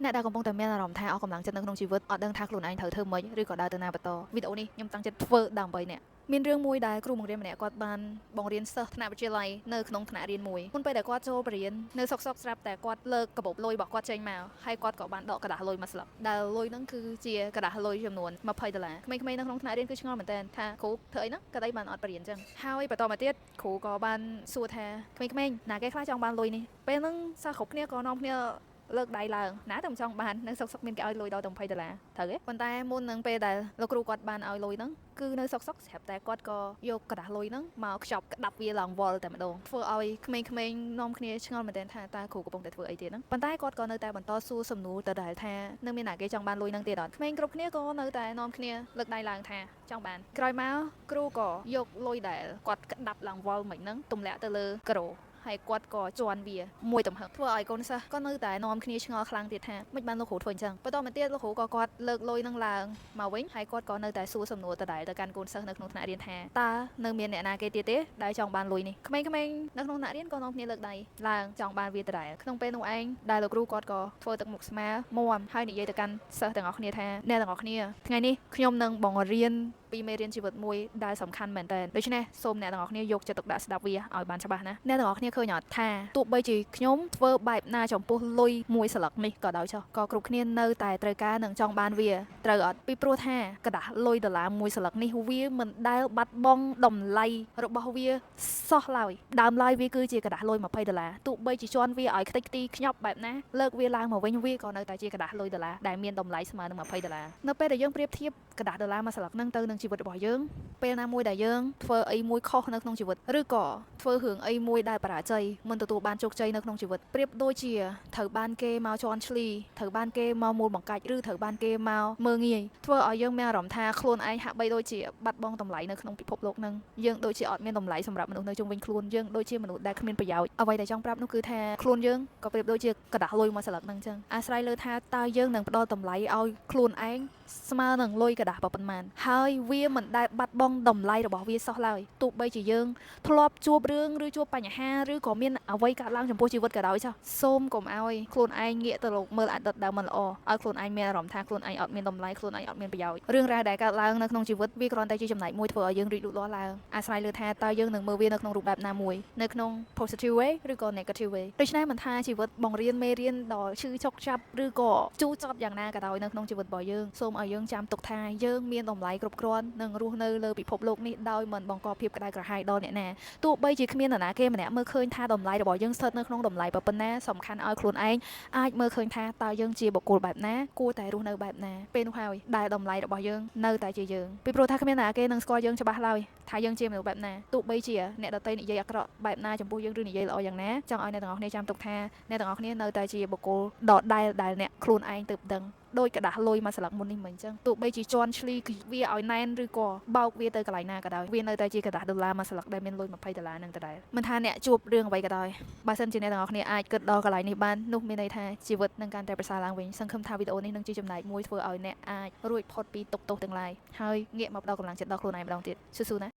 អ្នកដែលកំពុងតែមានអារម្មណ៍ថាអស់កម្លាំងចិត្តនៅក្នុងជីវិតអត់ដឹងថាខ្លួនឯងត្រូវធ្វើម៉េចឬក៏ដើរទៅណាបន្តវីដេអូនេះខ្ញុំតាំងចិត្តធ្វើដើម្បីអ្នកមានរឿងមួយដែលគ្រូបង្រៀនម្នាក់គាត់បានបង្រៀនសិស្សថ្នាក់វិទ្យាល័យនៅក្នុងថ្នាក់រៀនមួយមុនពេលដែលគាត់ចូលបរៀននៅសុកស្រាប់តែគាត់លើកកាបូបលុយរបស់គាត់ចេញមកហើយគាត់ក៏បានដកกระดาษលុយមកស្លាប់ដែលលុយហ្នឹងគឺជាกระดาษលុយចំនួន$20ក្មេងៗនៅក្នុងថ្នាក់រៀនគឺឆ្ងល់មែនតើថាគ្រូធ្វើអីហ្នឹងគាត់អីបានអត់បរៀនចឹងហើយបន្តមកទៀតគ្រូក៏បានសួរថាក្មេងៗណាគេខ្លះចង់បានលុយនេះពេលហ្នឹងសិស្សគ្រប់គ្នាក៏នាំគ្នាលើកដៃឡើងណាតែមិនចង់បាននៅសុកមានគេឲ្យលុយដល់$20ត្រូវទេប៉ុន្តែមុននឹងពេលដែលលោកគ្រូគាត់បានឲ្យលុយហ្នឹងគឺនៅសុកស្រាប់តែគាត់ក៏យកกระดาษលុយហ្នឹងមកខ្ចប់ក្តាប់វាឡើងវល់តែម្ដងធ្វើឲ្យក្មេងៗនាំគ្នាឆ្ងល់មែនទែនថាតើគ្រូកំពុងតែធ្វើអីទៀតហ្នឹងប៉ុន្តែគាត់ក៏នៅតែបន្តសួរសំណួរដដែលថានឹងមានណាគេចង់បានលុយហ្នឹងទៀតអត់ក្មេងគ្រប់គ្នាក៏នៅតែនាំគ្នាលើកដៃឡើងថាចង់បានក្រោយមកគ្រូក៏យកលុយដែលគាត់ក្តាប់ឡើងវល់មិនហ្នឹងទម្លាក់ទៅលើក្រោហើយគាត់ក៏ជន់វាមួយទំហឹងធ្វើឲ្យកូនសិស្សក៏នៅតែនាំគ្នាឆ្ងល់ខ្លាំងទៀតថាមិនបានលោកគ្រូធ្វើអញ្ចឹងបន្តមកទៀតលោកគ្រូក៏គាត់លើកលុយនឹងឡើងមកវិញហើយគាត់ក៏នៅតែសួរសំណួរដដែលទៅកាន់កូនសិស្សនៅក្នុងថ្នាក់រៀនថាតើនៅមានអ្នកណាគេទៀតទេដែលចង់បានលុយនេះក្មេងៗនៅក្នុងថ្នាក់រៀនក៏នាំគ្នាលើកដៃឡើងចង់បានវាដដែលក្នុងពេលនោះឯងដែលលោកគ្រូគាត់ក៏ធ្វើទឹកមុខស្មាមាំហើយនិយាយទៅកាន់សិស្សទាំងអស់គ្នាថាអ្នកទាំងអស់គ្នាថ្ងៃនេះខ្ញុំនឹងបង្រៀនពីមេរៀនជីវិតមួយដែលសំខាន់មែនតើដូច្នេះសូមអ្នកទាំងអស់គ្នាយកចិត្តទុកដាក់ស្ដាប់វាឲ្យបានច្បាស់ណាអ្នកទាំងអស់គ្នាឃើញអត់ថាទោះបីជាខ្ញុំធ្វើបែបណាចំពោះលុយមួយស្លឹកនេះក៏ដោយចុះក៏គ្រប់គ្នានៅតែត្រូវការនឹងចង់បានវាត្រូវអត់ពីព្រោះថាกระดาษលុយ$មួយស្លឹកនេះវាមិនដែលបាត់បង់តម្លៃរបស់វាសោះឡើយដើមឡើយវាគឺជាกระดาษលុយ$20ទោះបីជាជន់វាឲ្យខ្ទេចខ្ទីខ្ញប់បែបណាលើកវាឡើងមកវិញវាក៏នៅតែជាกระดาษលុយ$ដែលមានតម្លៃស្មើនឹង$20នៅពេលដែលយើងប្រៀបធៀបกระดาษ$មួយស្លឹកហ្នឹងទៅនឹងជីវិតរបស់យើងពេលណាមួយដែលយើងធ្វើអីមួយខុសនៅក្នុងជីវិតឬក៏ធ្វើរឿងអីមួយដែលបរាជ័យមិនទទួលបានជោគជ័យនៅក្នុងជីវិតប្រៀបដូចជាត្រូវបានគេមកជន់ឈ្លីត្រូវបានគេមកមូលបង្កាច់ឬត្រូវបានគេមកមើងងាយធ្វើឲ្យយើងមានអារម្មណ៍ថាខ្លួនឯងហាក់បីដូចជាបាត់បង់តម្លៃនៅក្នុងពិភពលោកហ្នឹងយើងដូចជាអត់មានតម្លៃសម្រាប់មនុស្សនៅជុំវិញខ្លួនយើងដូចជាមនុស្សដែលគ្មានប្រយោជន៍អ្វីដែលចង់ប្រាប់នោះគឺថាខ្លួនយើងក៏ប្រៀបដូចជាกระดาษលុយមួយស្លឹកហ្នឹងចឹងអាស្រ័យលើថាតើយើងនឹងផ្ដល់តម្លៃឲ្យខ្លួនឯងស្មើនឹងលុយកระดาษប៉ុន្មានហើយវាមិនដែលបាត់បង់តម្លៃរបស់វាសោះឡើយទោះបីជាយើងធ្លាប់ជួបរឿងឬជួបបញ្ហាឬក៏មានអ្វីកើតឡើងចំពោះជីវិតក៏ដោយចុះសូមកុំឲ្យខ្លួនឯងងាកទៅរកមើលអតីតដែលមិនល្អឲ្យខ្លួនឯងមានអារម្មណ៍ថាខ្លួនឯងអត់មានតម្លៃខ្លួនឯងអត់មានប្រយោជន៍រឿងរ៉ាវដែលកើតឡើងនៅក្នុងជីវិតវាគ្រាន់តែជាចំណែកមួយធ្វើឲ្យយើងរីកលូតលាស់ឡើងអាស្រ័យលើថាតើយើងនឹងមើលវានៅក្នុងរូបបែបណាមួយនៅក្នុង positive way ឬក៏ negative way ដូច្នេះមិនថាជីវិតបង្រៀនមេរៀនដ៏ឈឺចុកចាប់ឬក៏ជូរចត់យ៉ាងណាក៏ដោយនៅក្នុងជីវិតរបស់យើងសូមឲ្យយើងចាំទុកថាយើងមានតម្លៃគ្រប់គ្រាន់និងរស់នៅលើពិភពលោកនេះដោយមិនបង្កភាពក្តៅក្រហាយដល់អ្នកណាទោះបីជាគ្មាននរណាគេម្នាក់មើលឃើញថាតម្លៃរបស់យើងស្ថិតនៅក្នុងតម្លៃប៉ុណ្ណាសំខាន់ឲ្យខ្លួនឯងអាចមើលឃើញថាតើយើងជាបុគ្គលបែបណាគួរតែរស់នៅបែបណាពេលនោះហើយដែលតម្លៃរបស់យើងនៅតែជាយើងពីព្រោះថាគ្មាននរណាគេនឹងស្គាល់យើងច្បាស់ឡើយថាយើងជាមនុស្សបែបណាទោះបីជាអ្នកដទៃនិយាយអាក្រក់បែបណាចំពោះយើងឬនិយាយល្អយ៉ាងណាចង់ឲ្យអ្នកទាំងអស់គ្នាចាំទុកថាអ្នកទាំងអស់គ្នានៅតែជាបុគ្គលដដែលដែលអ្នកខ្លួនឯងទើបដឹងដោយកระดาษលុយមួយស្លឹកមុននេះមិនអញ្ចឹងទោះបីជាជន់ឈ្លីវាឲ្យណែនឬក៏បោកវាទៅកន្លែងណាក៏ដោយវានៅតែជាกระดาษ$មួយស្លឹកដែលមានលុយ$20នឹងដដែលមិនថាអ្នកជួបរឿងអ្វីក៏ដោយបើសិនជាអ្នកទាំងអស់គ្នាអាចគិតដល់កន្លែងនេះបាននោះមានន័យថាជីវិតនឹងកាន់តែប្រសើរឡើងវិញសង្ឃឹមថាវីដេអូនេះនឹងជាចំណែកមួយធ្វើឲ្យអ្នកអាចរួចផុតពីទុក្ខទោសទាំងឡាយហើយងាកមកផ្ដល់កម្លាំងចិត្តដល់ខ្លួនឯងម្ដងទៀតស៊ូៗណា